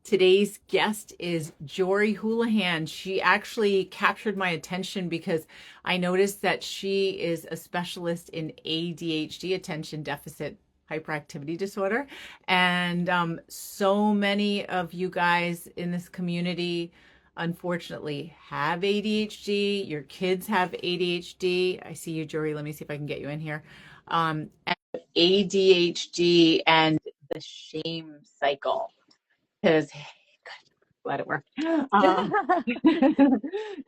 Today's guest is Jorie Houlihan. She actually captured my attention because I noticed that she is a specialist in ADHD, attention deficit hyperactivity disorder. And so many of you guys in this community, unfortunately, have ADHD. Your kids have ADHD. I see you, Jorie. Let me see if I can get you in here. And ADHD and the shame cycle because glad it worked.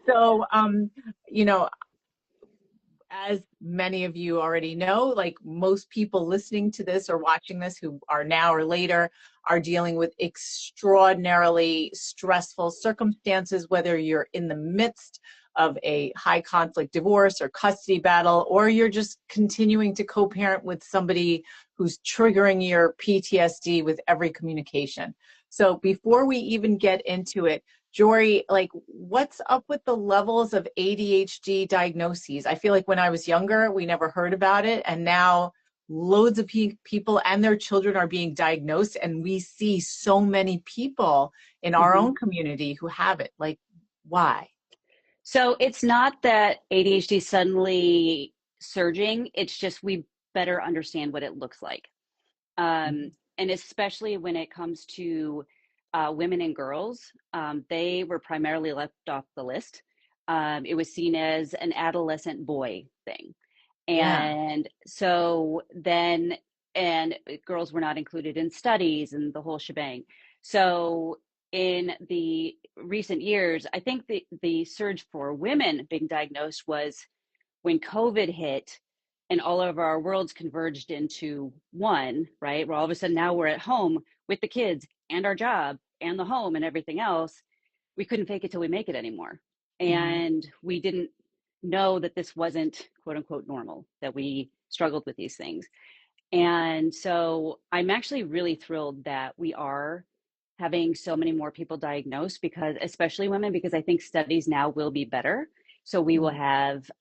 So, you know, as many of you already know, like most people listening to this or watching this who are now or later are dealing with extraordinarily stressful circumstances, whether you're in the midst of a high conflict divorce or custody battle, or you're just continuing to co-parent with somebody who's triggering your PTSD with every communication. So before we even get into it, Jorie, like, what's up with the levels of ADHD diagnoses? I feel like when I was younger, we never heard about it, and now loads of people and their children are being diagnosed, and we see so many people in our own community who have it. Like, why? So it's not that ADHD is suddenly surging, it's just we better understand what it looks like. And especially when it comes to women and girls, they were primarily left off the list. It was seen as an adolescent boy thing. Yeah. And so then, and girls were not included in studies and the whole shebang. So in the recent years, I think the surge for women being diagnosed was when COVID hit and all of our worlds converged into one, right? Where all of a sudden now we're at home with the kids and our job and the home and everything else. We couldn't fake it till we make it anymore. Mhm. And we didn't know that this wasn't quote unquote normal, that we struggled with these things. And so I'm actually really thrilled that we are having so many more people diagnosed, because especially women, because I think studies now will be better. So we will Mhm. have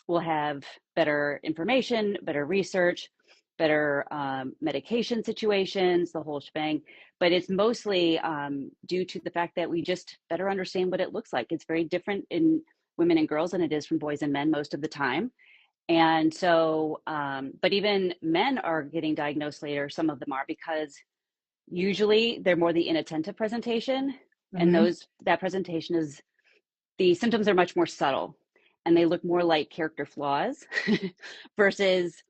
we'll have better information, better research, better medication situations, the whole shebang. But it's mostly due to the fact that we just better understand what it looks like. It's very different in women and girls than it is from boys and men most of the time. And so, but even men are getting diagnosed later. Some of them are, because usually they're more the inattentive presentation, and Mhm. those that presentation is, the symptoms are much more subtle, and they look more like character flaws versus,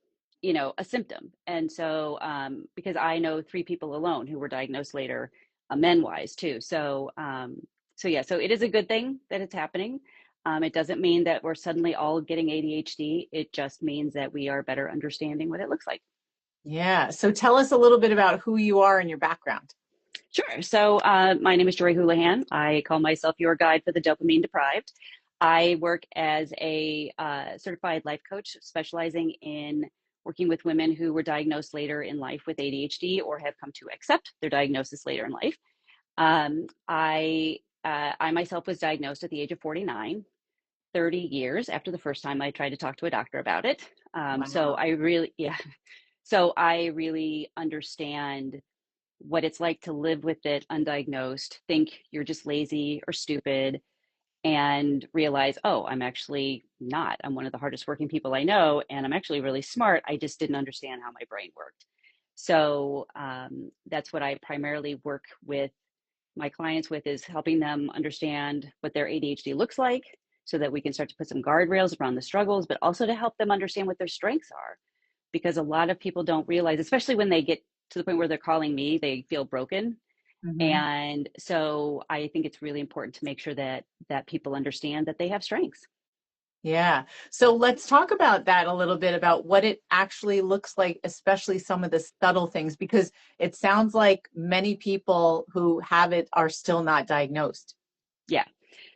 a symptom. And so, because I know three people alone who were diagnosed later, men wise too. So yeah, so it is a good thing that it's happening. It doesn't mean that we're suddenly all getting ADHD. It just means that we are better understanding what it looks like. Yeah. So tell us a little bit about who you are and your background. Sure. So, my name is Jorie Houlihan. I call myself your guide for the dopamine deprived. I work as a certified life coach, specializing in working with women who were diagnosed later in life with ADHD or have come to accept their diagnosis later in life. I myself was diagnosed at the age of 49, 30 years after the first time I tried to talk to a doctor about it. So Wow. I really, yeah, so I really understand what it's like to live with it undiagnosed, think you're just lazy or stupid, and realize, oh, I'm actually not. I'm one of the hardest working people I know, and I'm actually really smart. I just didn't understand how my brain worked. So that's what I primarily work with my clients with, is helping them understand what their ADHD looks like, so that we can start to put some guardrails around the struggles, but also to help them understand what their strengths are. Because a lot of people don't realize, especially when they get to the point where they're calling me, they feel broken. Mhm. And so I think it's really important to make sure that people understand that they have strengths. Yeah. So let's talk about that a little bit about what it actually looks like, especially some of the subtle things, because it sounds like many people who have it are still not diagnosed. Yeah.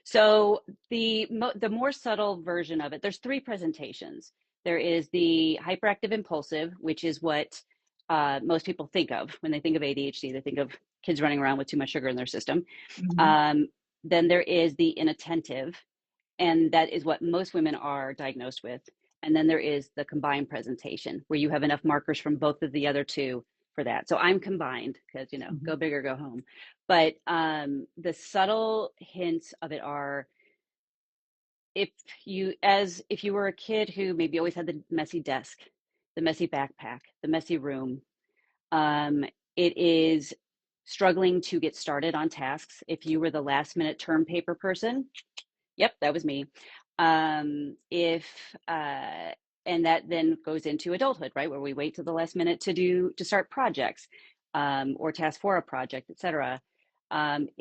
So the more subtle version of it, there's three presentations. There is the hyperactive impulsive, which is what most people think of when they think of ADHD. They think of kids running around with too much sugar in their system. Mhm. Um, then there is the inattentive, and that is what most women are diagnosed with. And then there is the combined presentation, where you have enough markers from both of the other two for that. So I'm combined because, Mhm. go big or go home. But the subtle hints of it are, if you were a kid who maybe always had the messy desk, the messy backpack, the messy room, um, it is struggling to get started on tasks. If you were the last minute term paper person, yep, that was me. If And that then goes into adulthood, right, where we wait to the last minute to start projects, or task for a project, etc.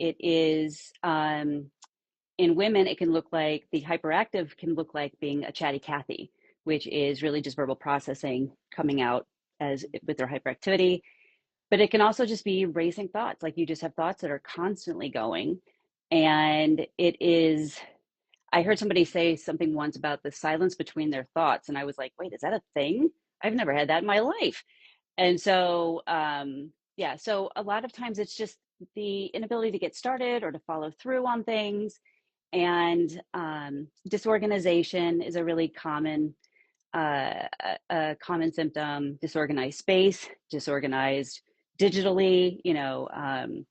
It is In women, it can look like the hyperactive can look like being a chatty Cathy, which is really just verbal processing coming out as with their hyperactivity. But it can also just be racing thoughts, like you just have thoughts that are constantly going. And I heard somebody say something once about the silence between their thoughts. And I was like, wait, is that a thing? I've never had that in my life. And so, yeah, so a lot of times it's just the inability to get started or to follow through on things. And disorganization is a really a common symptom. Disorganized space, disorganized digitally, and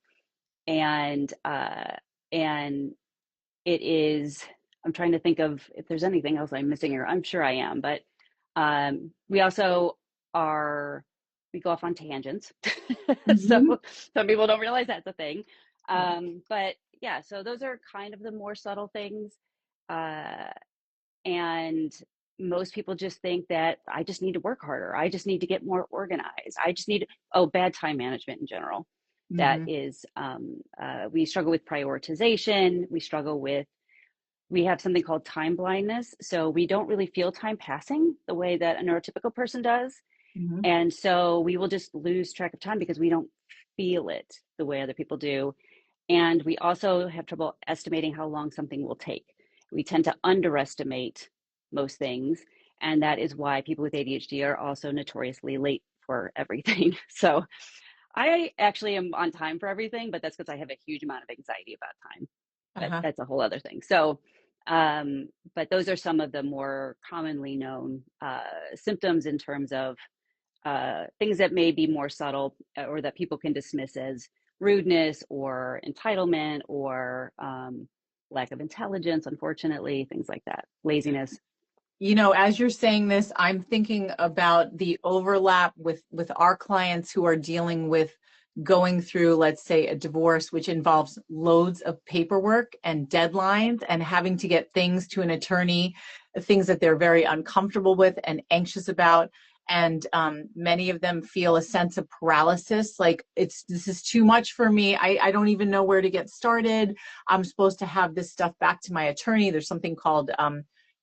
and it is. I'm trying to think of if there's anything else I'm missing here. I'm sure I am, but we also are we go off on tangents, so Mhm. some people don't realize that's a thing. Yeah. But yeah, so those are kind of the more subtle things. Uh, and most people just think that I just need to work harder. I just need to get more organized. I just need, oh, bad time management in general. That Mhm. is, we struggle with prioritization. We have something called time blindness. So we don't really feel time passing the way that a neurotypical person does. Mhm. And so we will just lose track of time because we don't feel it the way other people do. And we also have trouble estimating how long something will take. We tend to underestimate most things. And that is why people with ADHD are also notoriously late for everything. So I actually am on time for everything, but that's because I have a huge amount of anxiety about time. But Uh-huh. that's a whole other thing. So, but those are some of the more commonly known symptoms in terms of things that may be more subtle, or that people can dismiss as rudeness or entitlement or lack of intelligence, unfortunately, things like that, laziness. As you're saying this, I'm thinking about the overlap with our clients who are dealing with going through, let's say, a divorce, which involves loads of paperwork and deadlines and having to get things to an attorney, things that they're very uncomfortable with and anxious about. And many of them feel a sense of paralysis, like this is too much for me. I don't even know where to get started. I'm supposed to have this stuff back to my attorney. There's something called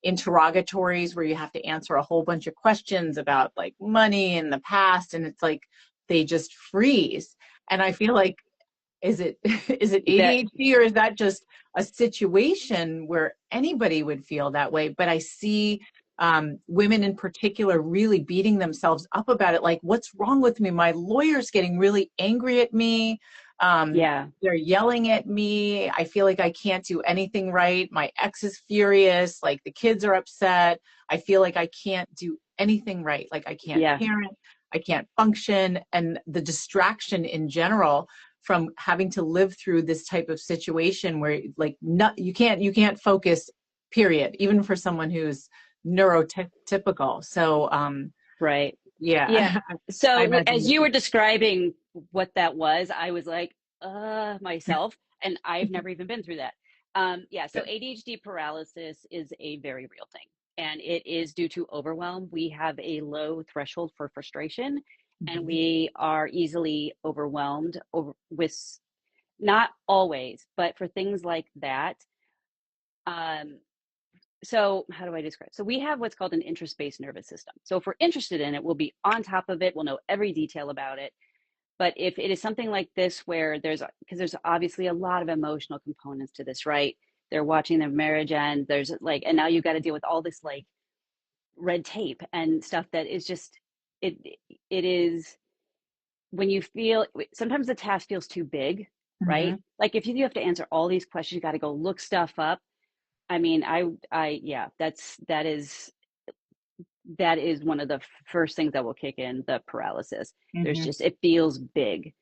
interrogatories where you have to answer a whole bunch of questions about like money in the past, and it's like they just freeze. And I feel like, is it is it That, ADHD, or is that just a situation where anybody would feel that way? But I see women in particular really beating themselves up about it, like, what's wrong with me? My lawyer's getting really angry at me. yeah, They're yelling at me. I feel like I can't do anything right. My ex is furious. Like, the kids are upset. I feel like I can't do anything right. Like, I can't yeah, parent. I can't function. And the distraction in general from having to live through this type of situation where, like, not, you can't focus, period, even for someone who's neurotypical. So right. Yeah. yeah. I So imagine as that. you were describing what that was, I was like, myself, and I've never even been through that. Yeah, so Good. ADHD paralysis is a very real thing, and it is due to overwhelm. We have a low threshold for frustration, and Mhm. we are easily overwhelmed with, not always, but for things like that. Um, so how do I describe? So we have what's called an interest-based nervous system. So if we're interested in it, we'll be on top of it. We'll know every detail about it. But if it is something like this, where because there's obviously a lot of emotional components to this, right? They're watching their marriage end. There's like, and now you've got to deal with all this like red tape and stuff that is just, it, it is when you feel, sometimes the task feels too big, right? Mhm. Like if you have to answer all these questions, you got to go look stuff up. I mean, yeah, that is that is one of the first things that will kick in the paralysis. There's Hmm. just, it feels big.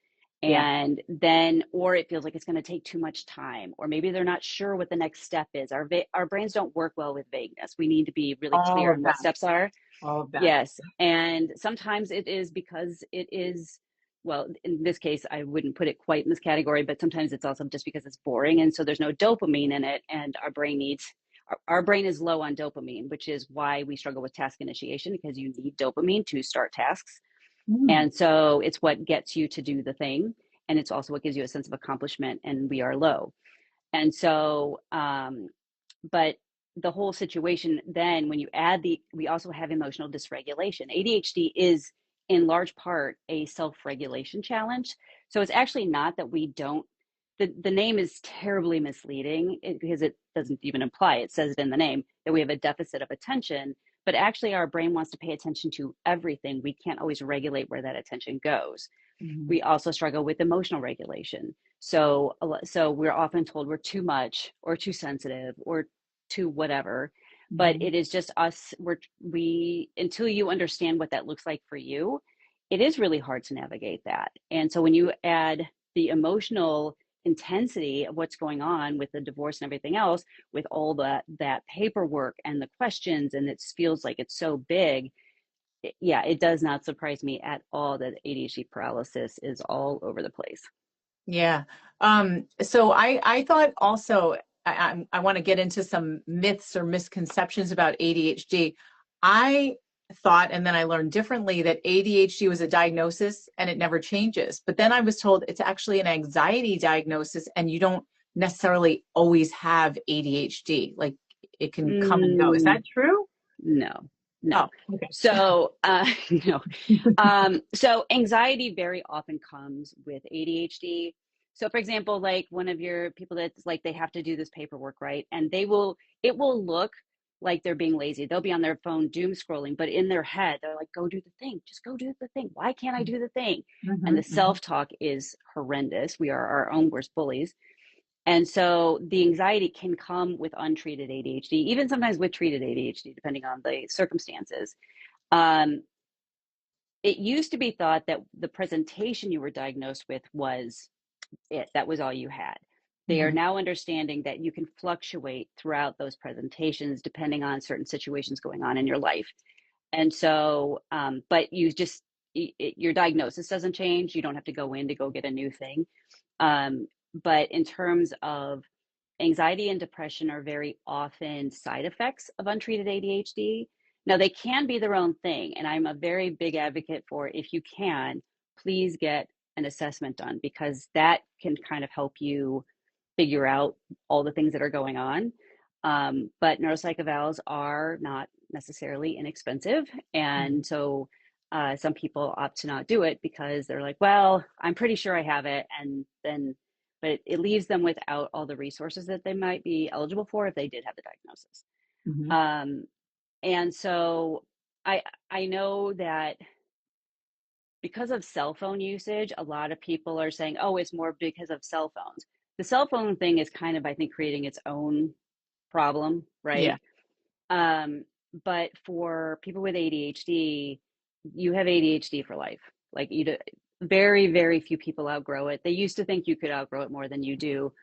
Yeah. And then, or it feels like it's going to take too much time, or maybe they're not sure what the next step is. Our brains don't work well with vagueness. We need to be really All clear of on what that. steps are. All of that. Yes. And sometimes it is because it is, well, in this case, I wouldn't put it quite in this category, but sometimes it's also just because it's boring. And so there's no dopamine in it. And our brain is low on dopamine, which is why we struggle with task initiation, because you need dopamine to start tasks. Mm. And so it's what gets you to do the thing. And it's also what gives you a sense of accomplishment. And we are low. And so, but the whole situation then, when you add we also have emotional dysregulation. ADHD is in large part a self-regulation challenge. So it's actually not that we don't, the name is terribly misleading because it doesn't even imply, it says it in the name, that we have a deficit of attention, but actually our brain wants to pay attention to everything. We can't always regulate where that attention goes. Mhm. We also struggle with emotional regulation. So we're often told we're too much or too sensitive or too whatever, but Mhm. it is just us. We until you understand what that looks like for you, it is really hard to navigate that. And so when you add the emotional intensity of what's going on with the divorce and everything else, with all that paperwork and the questions, and it feels like it's so big, yeah, it does not surprise me at all that ADHD paralysis is all over the place. Yeah. So I thought also I want to get into some myths or misconceptions about ADHD. I thought, and then I learned differently, that ADHD was a diagnosis and it never changes. But then I was told it's actually an anxiety diagnosis and you don't necessarily always have ADHD. Like it can come and go. Is Mm, that true? no, no. Oh, okay. So, no. So anxiety very often comes with ADHD. So, for example, like one of your people that's like they have to do this paperwork, right? And it will look like they're being lazy. They'll be on their phone doom scrolling, but in their head, they're like, go do the thing. Just go do the thing. Why can't I do the thing? And the Hmm. Hmm. self talk is horrendous. We are our own worst bullies. And so the anxiety can come with untreated ADHD, even sometimes with treated ADHD, depending on the circumstances. Um, it used to be thought that the presentation you were diagnosed with was it, that was all you had. They are Hmm. now understanding that you can fluctuate throughout those presentations depending on certain situations going on in your life. And so, but your diagnosis doesn't change. You don't have to go in to go get a new thing. But in terms of anxiety and depression are very often side effects of untreated ADHD. Now, they can be their own thing. And I'm a very big advocate for, if you can, please get an assessment done, because that can kind of help you figure out all the things that are going on. But neuropsych evals are not necessarily inexpensive. And so some people opt to not do it because they're like, well, I'm pretty sure I have it. And then but it leaves them without all the resources that they might be eligible for if they did have the diagnosis. Hmm. Um, and so I know that because of cell phone usage, a lot of people are saying, oh, it's more because of cell phones. The cell phone thing is kind of, I think, creating its own problem, Yeah. right? Um, but for people with ADHD, you have ADHD for life. Like very, very few people outgrow it. They used to think you could outgrow it more than you do.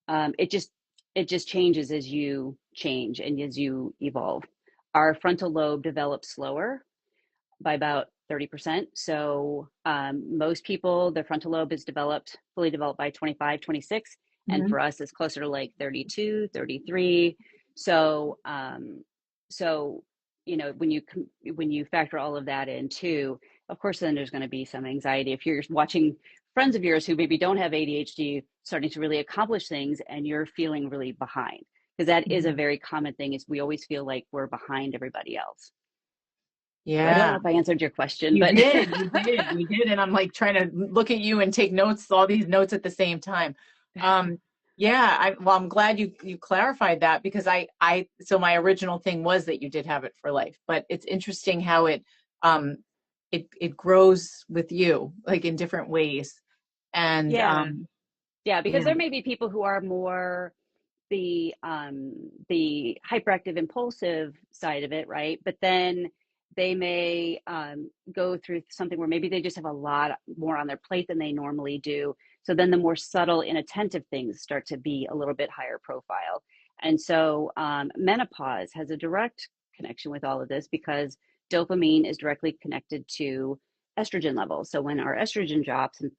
um, it just it just changes as you change and as you evolve. Our frontal lobe develops slower by about 30%. So most people, their frontal lobe is fully developed by 25, 26. And Hmm. for us, it's closer to like 32, 33. So, so when you factor all of that in too, of course, then there's going to be some anxiety. If you're watching friends of yours who maybe don't have ADHD starting to really accomplish things and you're feeling really behind, because that is a Hmm. very common thing, is we always feel like we're behind everybody else. So I don't Yeah. know if I answered your question, You but did, you did, you did. And I'm like trying to look at you and take notes, all these notes at the same time. Um, yeah, well, I'm glad you clarified that because so my original thing was that you did have it for life, but it's interesting how um, it grows with you, like in different ways. And yeah, yeah, because yeah. there may be people who are more the hyperactive impulsive side of it, right? But then they may go through something where maybe they just have a lot more on their plate than they normally do. So then the more subtle, inattentive things start to be a little bit higher profile. And so menopause has a direct connection with all of this because dopamine is directly connected to estrogen levels. So when our estrogen drops in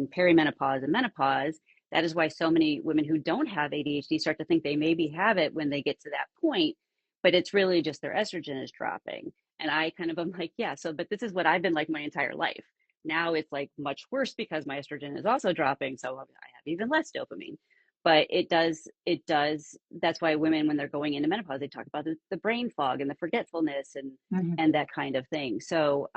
perimenopause and menopause, that is why so many women who don't have ADHD start to think they maybe have it when they get to that point, but it's really just their estrogen is dropping. And I kind of am like, yeah, so, but this is what I've been like my entire life. Now it's like much worse because my estrogen is also dropping. So I have even less dopamine. But that's why women, when they're going into menopause, they talk about the brain fog and the forgetfulness Mhm. and that kind of thing. So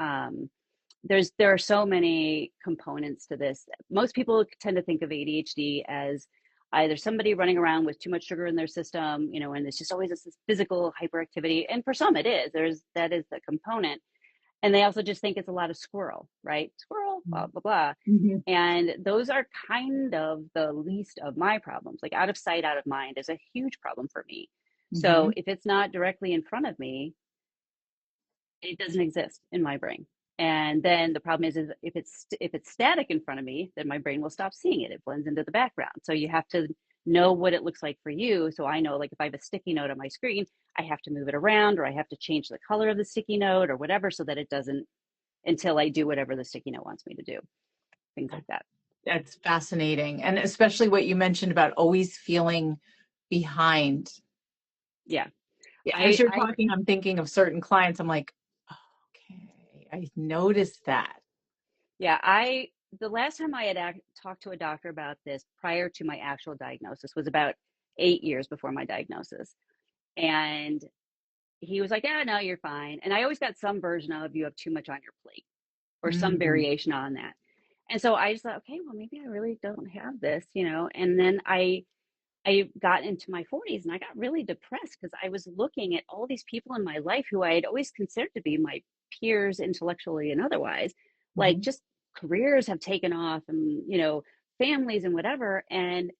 there are so many components to this. Most people tend to think of ADHD as either somebody running around with too much sugar in their system, and it's just always this physical hyperactivity. And for some, it is. That is the component. And they also just think it's a lot of squirrel, right? Squirrel, blah blah blah. Mhm. And those are kind of the least of my problems. Like out of sight, out of mind is a huge problem for me. So Mhm. if it's not directly in front of me, it doesn't exist in my brain. And then the problem is if it's static in front of me, then my brain will stop seeing it. It blends into the background. So you have to know what it looks like for you. So I know, like, if I have a sticky note on my screen, I have to move it around, or I have to change the color of the sticky note or whatever, so that it doesn't, until I do whatever the sticky note wants me to do. Things like that. That's fascinating. And especially what you mentioned about always feeling behind. Yeah. Yeah, as I you're I talking, I'm thinking of certain clients. I'm like, oh, okay, I noticed that. yeah, the last time I had talked to a doctor about this prior to my actual diagnosis was about 8 years before my diagnosis. And he was like, "Yeah, no, you're fine." And I always got some version of, "You have too much on your plate," or some Mm. variation on that. And so I just thought, okay, well, maybe I really don't have this. And then I got into my 40s and I got really depressed because I was looking at all these people in my life who I had always considered to be my peers intellectually and otherwise, like, Mhm. just careers have taken off, and families and whatever. And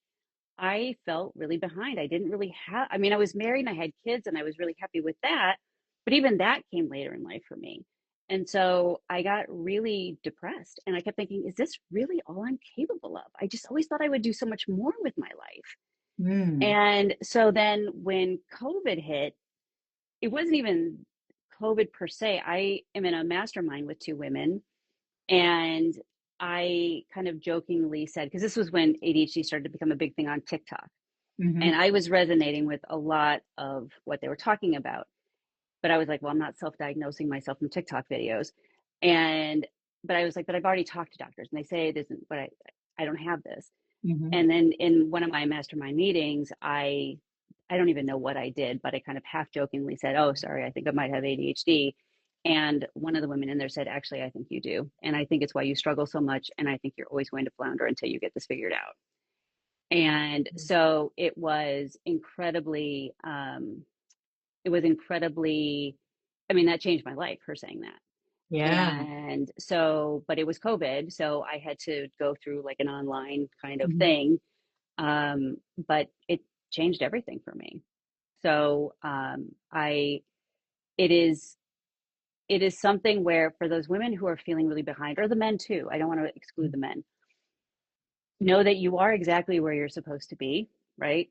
I felt really behind. I didn't really have, I mean, I was married and I had kids and I was really happy with that. But even that came later in life for me. And so I got really depressed and I kept thinking, is this really all I'm capable of? I just always thought I would do so much more with my life. Mm. And so then when COVID hit, it wasn't even COVID per se. I am in a mastermind with two women, and I kind of jokingly said, because this was when ADHD started to become a big thing on TikTok. And Mhm. I was resonating with a lot of what they were talking about. But I was like, well, I'm not self-diagnosing myself from TikTok videos. And but I was like, but I've already talked to doctors and they say it isn't, but I don't have this. Mhm. And then in one of my mastermind meetings, I don't even know what I did, but I kind of half jokingly said, "Oh, sorry, I think I might have ADHD." And one of the women in there said, "Actually, I think you do. And I think it's why you struggle so much. And I think you're always going to flounder until you get this figured out." And so it was incredibly, I mean, that changed my life, her saying that. Yeah. And so, but it was COVID. So I had to go through like an online kind of Mhm. thing. But it changed everything for me. So it is, it is something where for those women who are feeling really behind, or the men too, I don't want to exclude the men, know that you are exactly where you're supposed to be, right?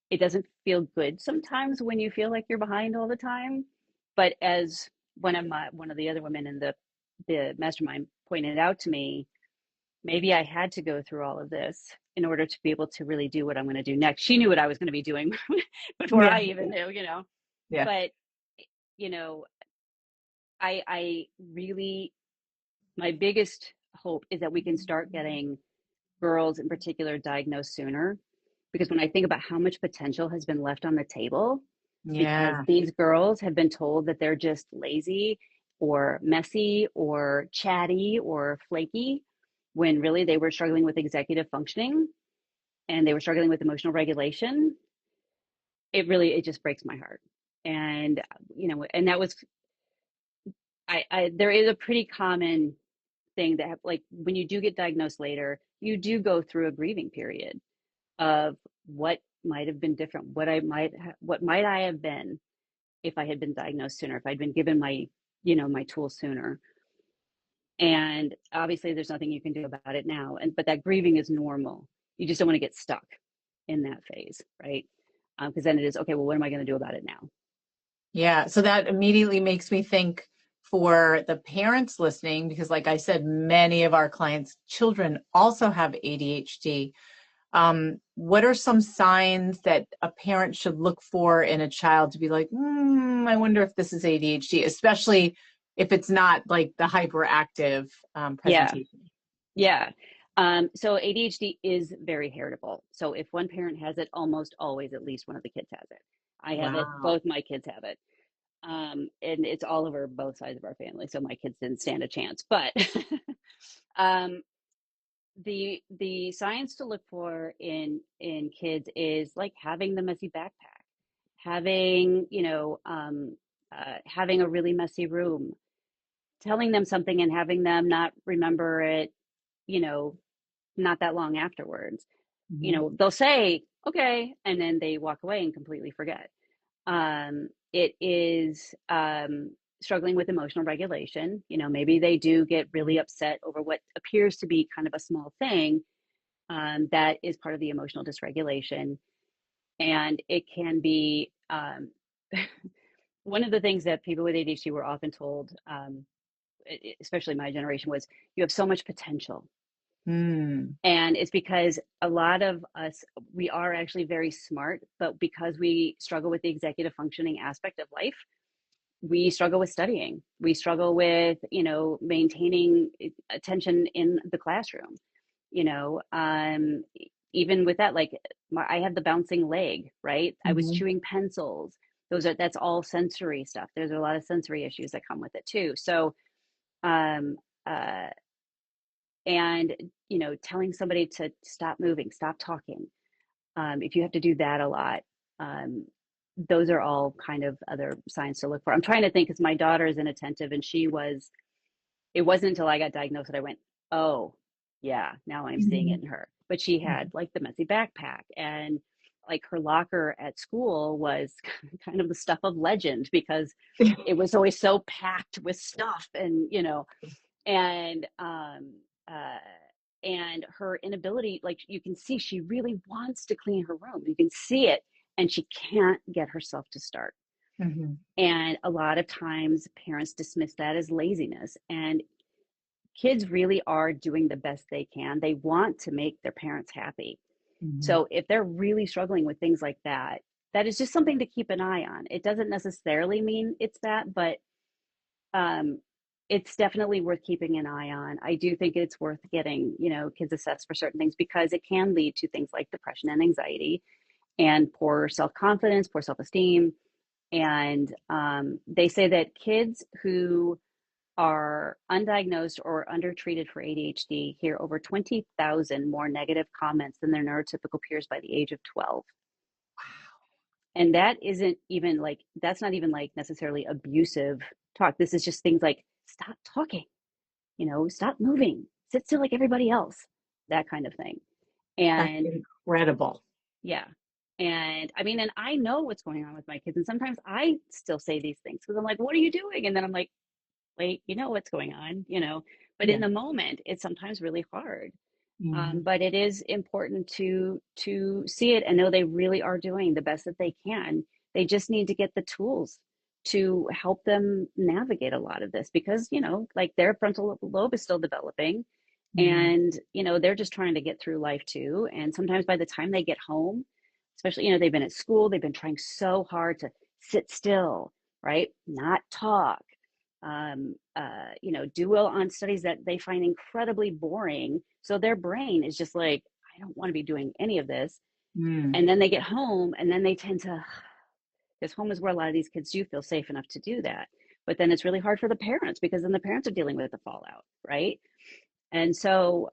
It doesn't feel good sometimes when you feel like you're behind all the time. But as one of the other women in the mastermind pointed out to me, maybe I had to go through all of this in order to be able to really do what I'm going to do next. She knew what I was going to be doing before Yeah. I even knew. Yeah. But you know, I really, my biggest hope is that we can start getting girls in particular diagnosed sooner, because when I think about how much potential has been left on the table because Yeah. these girls have been told that they're just lazy or messy or chatty or flaky, when really they were struggling with executive functioning and they were struggling with emotional regulation. It just breaks my heart. And and that was, I there is a pretty common thing that like when you do get diagnosed later, you do go through a grieving period of what might have been different, what might I have been if I had been diagnosed sooner, if I'd been given my my tools sooner. And obviously there's nothing you can do about it now. But that grieving is normal. You just don't want to get stuck in that phase, right? Because then it is, okay, well, what am I going to do about it now? Yeah. So that immediately makes me think for the parents listening, because like I said, many of our clients' children also have ADHD. What are some signs that a parent should look for in a child to be like, I wonder if this is ADHD, especially if it's not like the hyperactive Yeah, presentation? yeah. So ADHD is very heritable. So if one parent has it, almost always at least one of the kids has it. I have it, Wow. both my kids have it. And it's all over both sides of our family. So my kids didn't stand a chance. But um, the science to look for in kids is like having the messy backpack, having having a really messy room, telling them something and having them not remember it, you know, not that long afterwards. Mhm. They'll say okay, and then they walk away and completely forget. It is struggling with emotional regulation. Maybe they do get really upset over what appears to be kind of a small thing, that is part of the emotional dysregulation. And it can be one of the things that people with ADHD were often told, especially my generation, was you have so much potential. Hmm. And it's because a lot of us, we are actually very smart, but because we struggle with the executive functioning aspect of life, we struggle with studying. We struggle with, maintaining attention in the classroom. You know, um, Even with that, like I have the bouncing leg, right? I was Mhm. chewing pencils. That's all sensory stuff. There's a lot of sensory issues that come with it too. So, um, uh, and telling somebody to stop moving, stop talking. If you have to do that a lot, um, those are all kind of other signs to look for. I'm trying to think because my daughter is inattentive, and it wasn't until I got diagnosed that I went, oh, yeah, now I'm seeing it Mhm. in her. But she had Mhm. like the messy backpack, and like her locker at school was kind of the stuff of legend because it was always so packed with stuff, and uh and her inability, like you can see she really wants to clean her room. You can see it, and she can't get herself to start. Mhm. And a lot of times parents dismiss that as laziness, and kids really are doing the best they can. They want to make their parents happy. Mhm. So if they're really struggling with things like that, that is just something to keep an eye on. It doesn't necessarily mean it's that, but um, it's definitely worth keeping an eye on. I do think it's worth getting, kids assessed for certain things because it can lead to things like depression and anxiety and poor self confidence, poor self esteem. And they say that kids who are undiagnosed or undertreated for ADHD hear over 20,000 more negative comments than their neurotypical peers by the age of 12. And that's not even like necessarily abusive talk. This is just things like stop talking, stop moving, sit still like everybody else, that kind of thing. That's And incredible. yeah. And I mean, and I know what's going on with my kids. And sometimes I still say these things because I'm like, what are you doing? And then I'm like, wait, you know what's going on, but in Yeah. the moment, it's sometimes really hard. Mhm. But it is important to see it and know they really are doing the best that they can. They just need to get the tools to help them navigate a lot of this because like their frontal lobe is still developing, Mhm. and they're just trying to get through life too. And sometimes by the time they get home, especially they've been at school, they've been trying so hard to sit still, right, not talk, do well on studies that they find incredibly boring. So their brain is just like, I don't want to be doing any of this. Mm. And then they get home and then they tend to, because home is where a lot of these kids do feel safe enough to do that. But then it's really hard for the parents because then the parents are dealing with the fallout, right? And so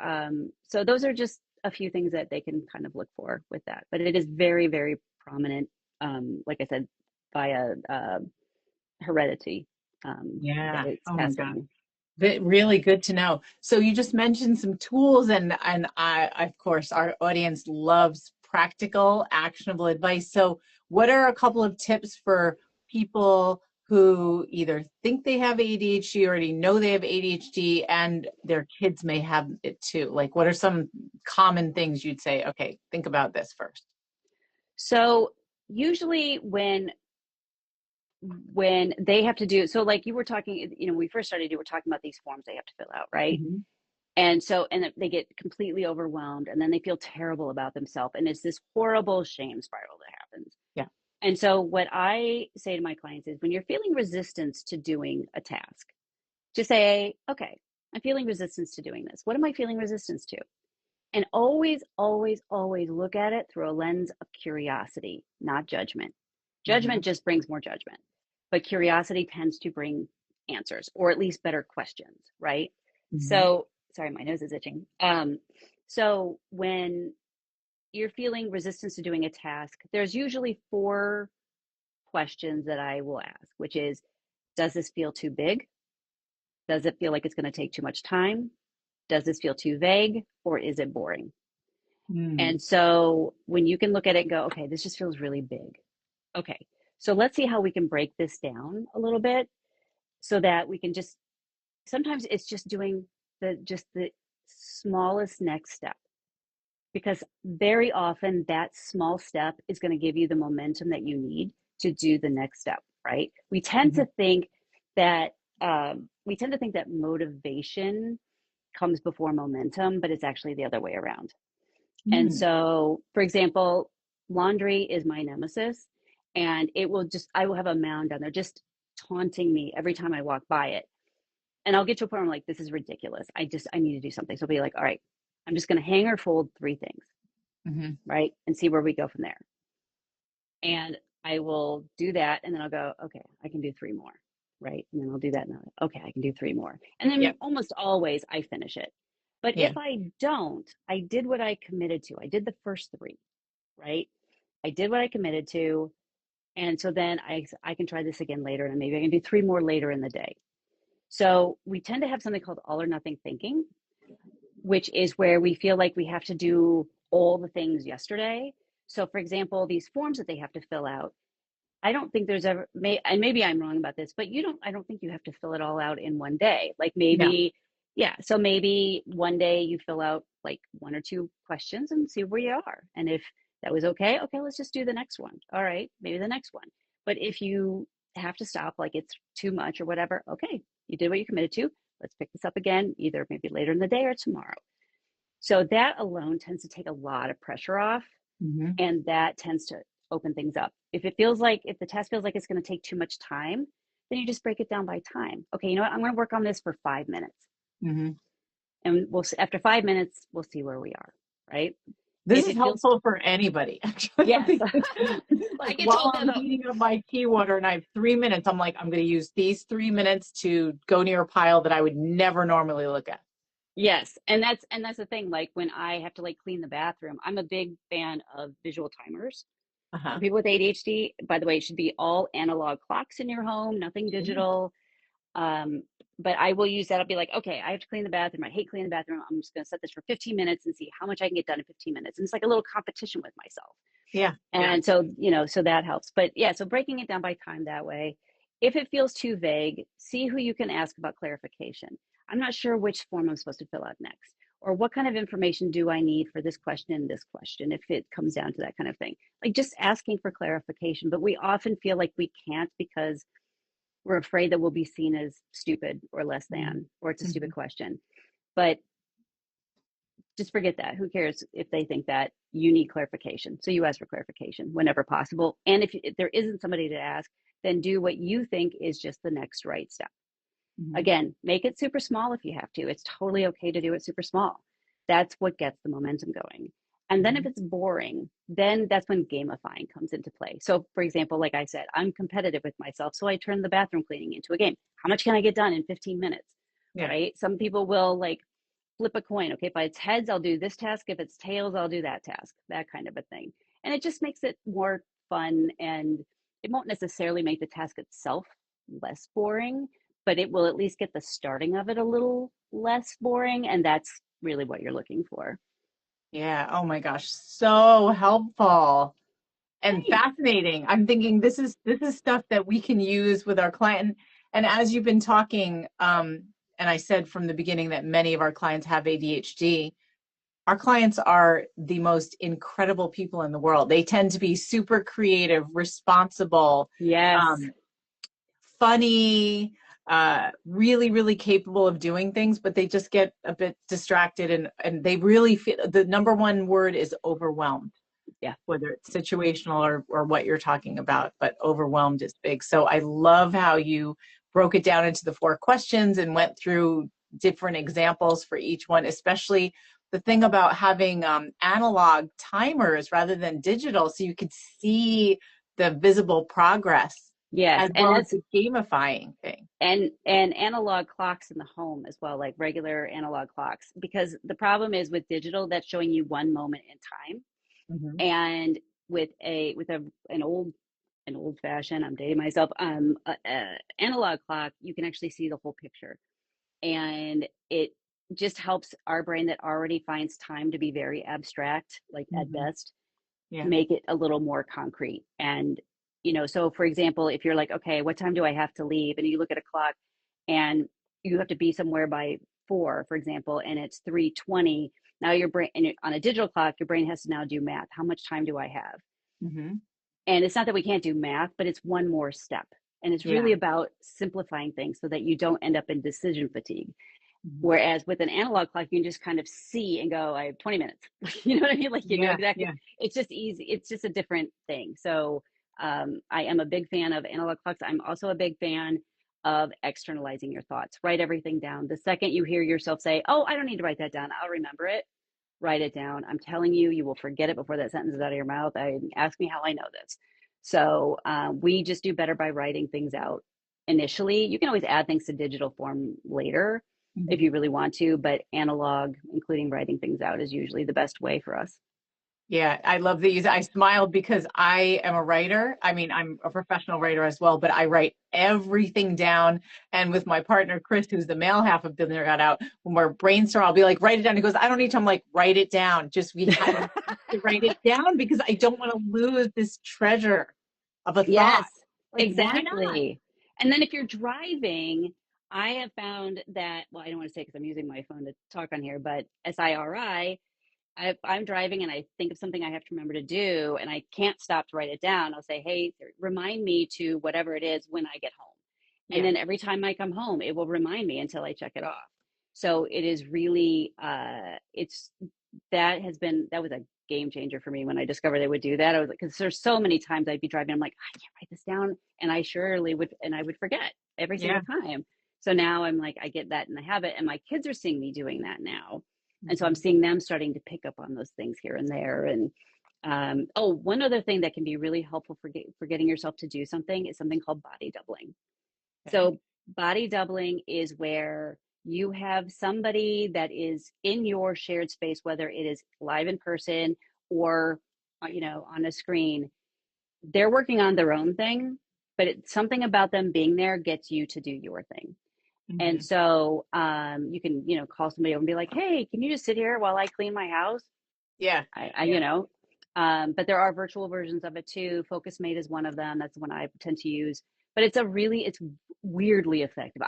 those are just a few things that they can kind of look for with that. But it is very, very prominent, like I said, via heredity, that Yeah. it's Oh my passed God. on. Really good to know. So you just mentioned some tools, and of course, our audience loves practical, actionable advice. So what are a couple of tips for people who either think they have ADHD, already know they have ADHD, and their kids may have it too? Like, what are some common things you'd say, okay, think about this first? So usually when they have to do, so like you were talking, when we first started, you were talking about these forms they have to fill out, right? Mhm. And so, and they get completely overwhelmed and then they feel terrible about themselves. And it's this horrible shame spiral that happens. Yeah. And so, what I say to my clients is when you're feeling resistance to doing a task, just say, okay, I'm feeling resistance to doing this. What am I feeling resistance to? And always, always, always look at it through a lens of curiosity, not judgment. Hmm. Judgment just brings more judgment, but curiosity tends to bring answers or at least better questions, right? Hmm. So, sorry, my nose is itching. So, when you're feeling resistance to doing a task, there's usually four questions that I will ask, which is, does this feel too big? Does it feel like it's going to take too much time? Does this feel too vague? Or is it boring? Mm. And so when you can look at it and go, okay, this just feels really big. Okay, so let's see how we can break this down a little bit so that we can just, sometimes it's just doing the smallest next step, because very often that small step is going to give you the momentum that you need to do the next step, right? Hmm. We tend to think that motivation comes before momentum, but it's actually the other way around. And Mm. so, for example, laundry is my nemesis, and I will have a mound down there just taunting me every time I walk by it. And I'll get to a point where I'm like, this is ridiculous. I need to do something. So I'll be like, all right, I'm just going to hang or fold three things, Hmm. right? And see where we go from there. And I will do that. And then I'll go, okay, I can do three more, right? And then I'll do that. And okay, I can do three more. And then Yep. almost always I finish it. But Yeah. if I don't, I did what I committed to. I did the first three, right? I did what I committed to. And so then I can try this again later, and maybe I can do three more later in the day. So we tend to have something called all or nothing thinking, which is where we feel like we have to do all the things yesterday. So, for example, these forms that they have to fill out, I don't think there's ever, and maybe I'm wrong about this, but I don't think you have to fill it all out in one day. Like No. maybe, yeah. So maybe one day you fill out like one or two questions and see where you are. And if that was okay, okay, let's just do the next one. All right, maybe the next one. But if you have to stop, like it's too much or whatever, okay, you did what you committed to. Let's pick this up again, either maybe later in the day or tomorrow. So that alone tends to take a lot of pressure off, Hmm. and that tends to open things up. If the test feels like it's going to take too much time, then you just break it down by time. Okay, you know what? I'm going to work on this for 5 minutes, Hmm. and after 5 minutes we'll see where we are. Right? This If is it feels helpful for anybody, actually. yes, Like I get while told that I'm heating up my tea water and I have 3 minutes, I'm like, I'm going to use these 3 minutes to go near a pile that I would never normally look at. yes, and that's the thing. Like when I have to like clean the bathroom, I'm a big fan of visual timers. For Uh-huh. people with ADHD, by the way, it should be all analog clocks in your home, nothing Yeah. digital. Um, but I will use that. I'll be like, okay, I have to clean the bathroom. I hate cleaning the bathroom. I'm just going to set this for 15 minutes and see how much I can get done in 15 minutes. And it's like a little competition with myself. Yeah. And so, so that helps. But yeah, so breaking it down by time that way. If it feels too vague, see who you can ask about clarification. I'm not sure which form I'm supposed to fill out next, or what kind of information do I need for this question and this question, if it comes down to that kind of thing. Like just asking for clarification. But we often feel like we can't because we're afraid that we'll be seen as stupid or less than, or it's a stupid Mm-hmm. question. But just forget that. Who cares if they think that you need clarification? So you ask for clarification whenever possible. And if there isn't somebody to ask, then do what you think is just the next right step. Mm-hmm. Again, make it super small if you have to. It's totally okay to do it super small. That's what gets the momentum going. And then if Mm-hmm. it's boring, then that's when gamifying comes into play. So, for example, like I said, I'm competitive with myself. So I turn the bathroom cleaning into a game. How much can I get done in 15 minutes? Yeah. Right? Some people will like flip a coin. Okay, if it's heads, I'll do this task. If it's tails, I'll do that task, that kind of a thing. And it just makes it more fun, and it won't necessarily make the task itself less boring, but it will at least get the starting of it a little less boring. And that's really what you're looking for. Yeah. Oh my gosh. So helpful. and Right. fascinating. I'm thinking this is stuff that we can use with our client. And as you've been talking, and I said from the beginning that many of our clients have ADHD. Our clients are the most incredible people in the world. They tend to be super creative, responsible, Yes. um, funny, really, really capable of doing things, but they just get a bit distracted, and they really feel the number one word is overwhelmed, Yeah. whether it's situational or what you're talking about, but overwhelmed is big. So I love how you broke it down into the 4 questions and went through different examples for each one, especially the thing about having analog timers rather than digital, so you could see the visible progress, Yes. as And well as that's the gamifying thing. and analog clocks in the home as well, like regular analog clocks, because the problem is with digital, that's showing you one moment in time. Mm-hmm. And with an old fashioned, I'm dating myself, analog clock, you can actually see the whole picture. And it just helps our brain that already finds time to be very abstract, like at Mm-hmm. best, Yeah. make it a little more concrete. And, so for example, if you're like, okay, what time do I have to leave? And you look at a clock and you have to be somewhere by 4, for example, and it's 3:20. Now your brain, and on a digital clock, your brain has to now do math. How much time do I have? Mm-hmm. And it's not that we can't do math, but it's one more step. And it's Yeah. really about simplifying things so that you don't end up in decision fatigue. Mm-hmm. Whereas with an analog clock, you can just kind of see and go, I have 20 minutes. You know what I mean? Like, Yeah. exactly. Yeah. It's just easy. It's just a different thing. So I am a big fan of analog clocks. I'm also a big fan of externalizing your thoughts. Write everything down. The second you hear yourself say, oh, I don't need to write that down, I'll remember it, write it down. I'm telling you, you will forget it before that sentence is out of your mouth. Ask me how I know this. So we just do better by writing things out initially. You can always add things to digital form later if Mm-hmm. you really want to, but analog, including writing things out, is usually the best way for us. Yeah, I love these. I smiled because I am a writer. I mean, I'm a professional writer as well, but I write everything down. And with my partner, Chris, who's the male half of Building Your God Out, when we're brainstorm, I'll be like, write it down. He goes, I don't need to. I'm like, write it down. Just you have to write it down because I don't want to lose this treasure of a thought. Yes, Like, why not? exactly. And then if you're driving, I have found that, well, I don't want to say because I'm using my phone to talk on here, but SIRI, I'm driving and I think of something I have to remember to do and I can't stop to write it down. I'll say, hey, remind me to whatever it is when I get home. And Yeah. then every time I come home, it will remind me until I check it off. So it is really, it's that was a game changer for me when I discovered they would do that. I was like, because there's so many times I'd be driving, I'm like, I can't write this down, and I surely would, and I would forget every Yeah. single time. So now I'm like, I get that in the habit, and my kids are seeing me doing that now, and so I'm Mhm. seeing them starting to pick up on those things here and there. And oh, one other thing that can be really helpful for getting yourself to do something is something called body doubling. Okay. So, body doubling is where you have somebody that is in your shared space, whether it is live in person or on a screen. They're working on their own thing, but something about them being there gets you to do your thing. And Hmm. so you can call somebody over and be like, "Hey, can you just sit here while I clean my house?" Yeah. I Yeah. but there are virtual versions of it too. Focus Mate is one of them. That's the one I tend to use. But it's weirdly effective.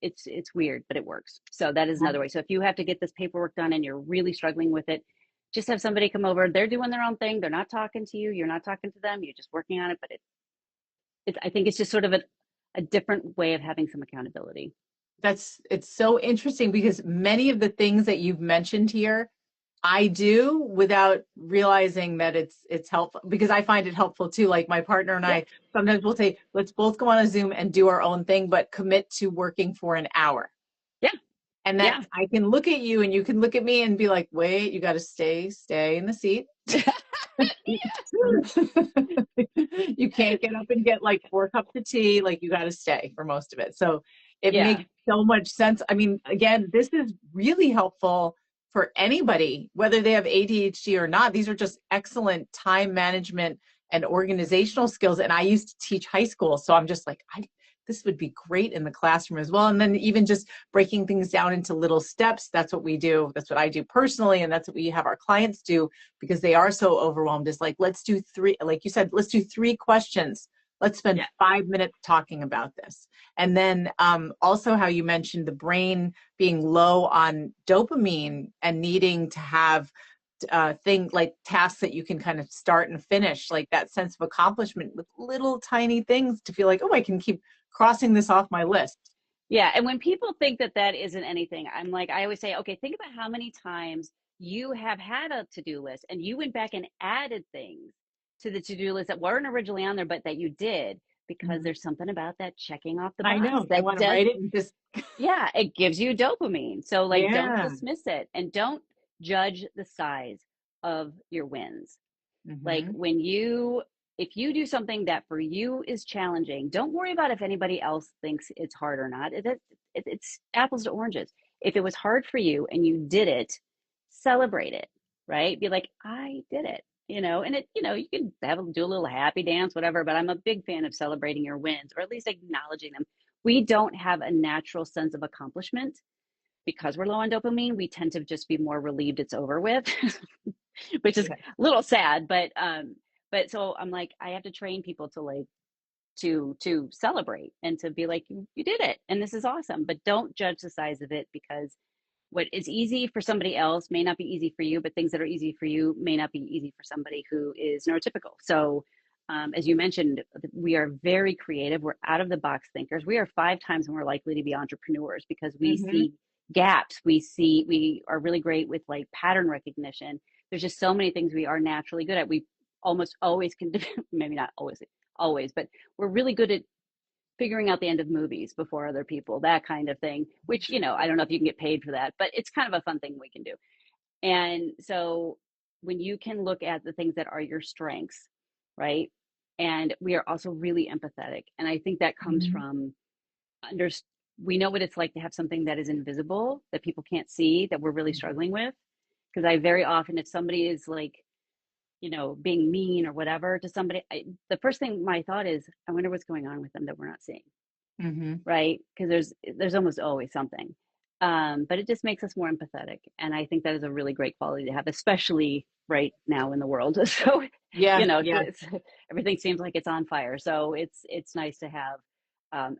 It's weird, but it works. So that is another way. So if you have to get this paperwork done and you're really struggling with it, just have somebody come over. They're doing their own thing. They're not talking to you. You're not talking to them. You're just working on it. But I think it's just sort of a different way of having some accountability. It's so interesting because many of the things that you've mentioned here, I do without realizing that it's helpful, because I find it helpful too. Like my partner and Yeah. I sometimes will say, let's both go on a Zoom and do our own thing, but commit to working for an hour. Yeah. And that Yeah. I can look at you and you can look at me and be like, wait, you got to stay in the seat. You can't get up and get like 4 cups of tea. Like you got to stay for most of it. So it Yeah. makes so much sense. I mean, again, this is really helpful for anybody, whether they have ADHD or not. These are just excellent time management and organizational skills. And I used to teach high school. So I'm just like, this would be great in the classroom as well. And then even just breaking things down into little steps. That's what we do. That's what I do personally. And that's what we have our clients do, because they are so overwhelmed. Is like, let's do three, like you said, let's do 3 questions. Let's spend Yeah. 5 minutes talking about this. And then also how you mentioned the brain being low on dopamine and needing to have thing like tasks that you can kind of start and finish, like that sense of accomplishment with little tiny things to feel like, oh, I can keep crossing this off my list. Yeah. And when people think that that isn't anything, I'm like, I always say, okay, think about how many times you have had a to-do list and you went back and added things to the to-do list that weren't originally on there, but that you did, because Mhm. there's something about that checking off the I box know. I that want to does, write it and just, yeah, it gives you dopamine. So like, don't yeah. dismiss it and don't judge the size of your wins. Like Hmm. when you, if you do something that for you is challenging, don't worry about if anybody else thinks it's hard or not. It's apples to oranges. If it was hard for you and you did it, celebrate it, right? Be like, I did it, and you can do a little happy dance, whatever, but I'm a big fan of celebrating your wins, or at least acknowledging them. We don't have a natural sense of accomplishment because we're low on dopamine. We tend to just be more relieved it's over with. Which is Yeah. a little sad, but so I'm like, I have to train people to like to celebrate and to be like, you did it and this is awesome, but don't judge the size of it, because what is easy for somebody else may not be easy for you, but things that are easy for you may not be easy for somebody who is neurotypical. So as you mentioned, we are very creative. We're out of the box thinkers. We are 5 times more likely to be entrepreneurs because we Hmm. see gaps. We are really great with like pattern recognition. There's just so many things we are naturally good at. We almost always can do, maybe not always, but we're really good at figuring out the end of movies before other people, that kind of thing, which, I don't know if you can get paid for that, but it's kind of a fun thing we can do. And so when you can look at the things that are your strengths, right? And we are also really empathetic. And I think that comes Hmm. from under, we know what it's like to have something that is invisible, that people can't see, that we're really struggling with. Because I very often, if somebody is like, being mean or whatever to somebody, the first thing my thought is, I wonder what's going on with them that we're not seeing, Hmm. right? Because there's almost always something. But it just makes us more empathetic, and I think that is a really great quality to have, especially right now in the world. So, Yeah. Yeah. it's, everything seems like it's on fire. So it's nice to have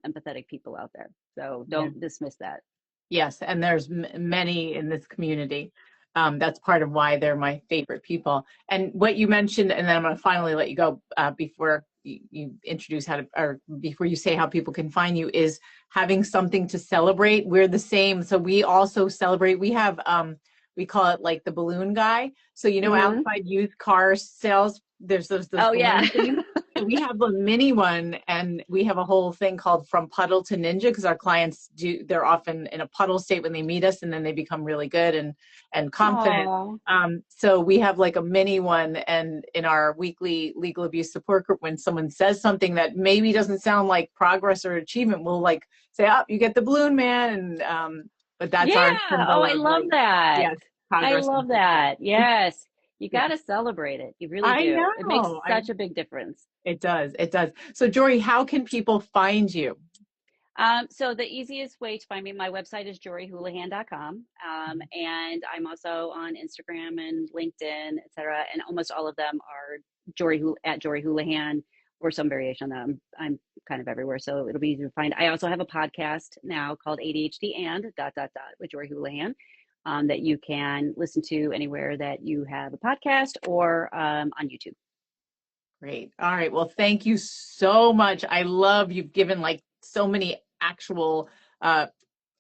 empathetic people out there. So Yeah. don't dismiss that. Yes, and there's many in this community. That's part of why they're my favorite people. And what you mentioned, and then I'm going to finally let you go before you introduce how to, or before you say how people can find you, is having something to celebrate. We're the same. So we also celebrate. We have, we call it like the balloon guy. So, Hmm. outside used car sales, there's those Oh yeah. balloon things. So we have a mini one, and we have a whole thing called From Puddle to Ninja, because our clients they're often in a puddle state when they meet us, and then they become really good and confident. Oh, So we have like a mini one, and in our weekly legal abuse support group, when someone says something that maybe doesn't sound like progress or achievement, we'll like say, "Oh, you get the balloon, man," and but that's our yeah. Oh, symbol I of love like, that. yes, I progress and love success. that. Yes. You got Yes, to celebrate it. You really I do. It makes know. such a big difference. It does. It does. So, Jorie, how can people find you? So the easiest way to find me, my website is joriehoulihan.com. And I'm also on Instagram and LinkedIn, et cetera. And almost all of them are at Jorie Houlihan or some variation on that. I'm kind of everywhere. So it'll be easy to find. I also have a podcast now called ADHD and dot, dot, dot with Jorie Houlihan. That you can listen to anywhere that you have a podcast or on YouTube. Great. All right. Well, thank you so much. I love you've given like so many actual uh,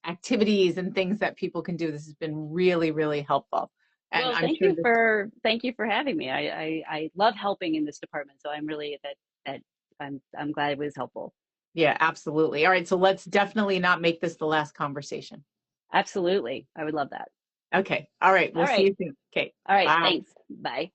activities and things that people can do. This has been really, really helpful. And Well, I'm sure this, thank you for having me. I love helping in this department, so I'm really that I'm glad it was helpful. yeah, absolutely. All right. So let's definitely not make this the last conversation. Absolutely, I would love that. Okay. All right. We'll All see right, you soon. Okay. all right. Bye. Thanks. Bye.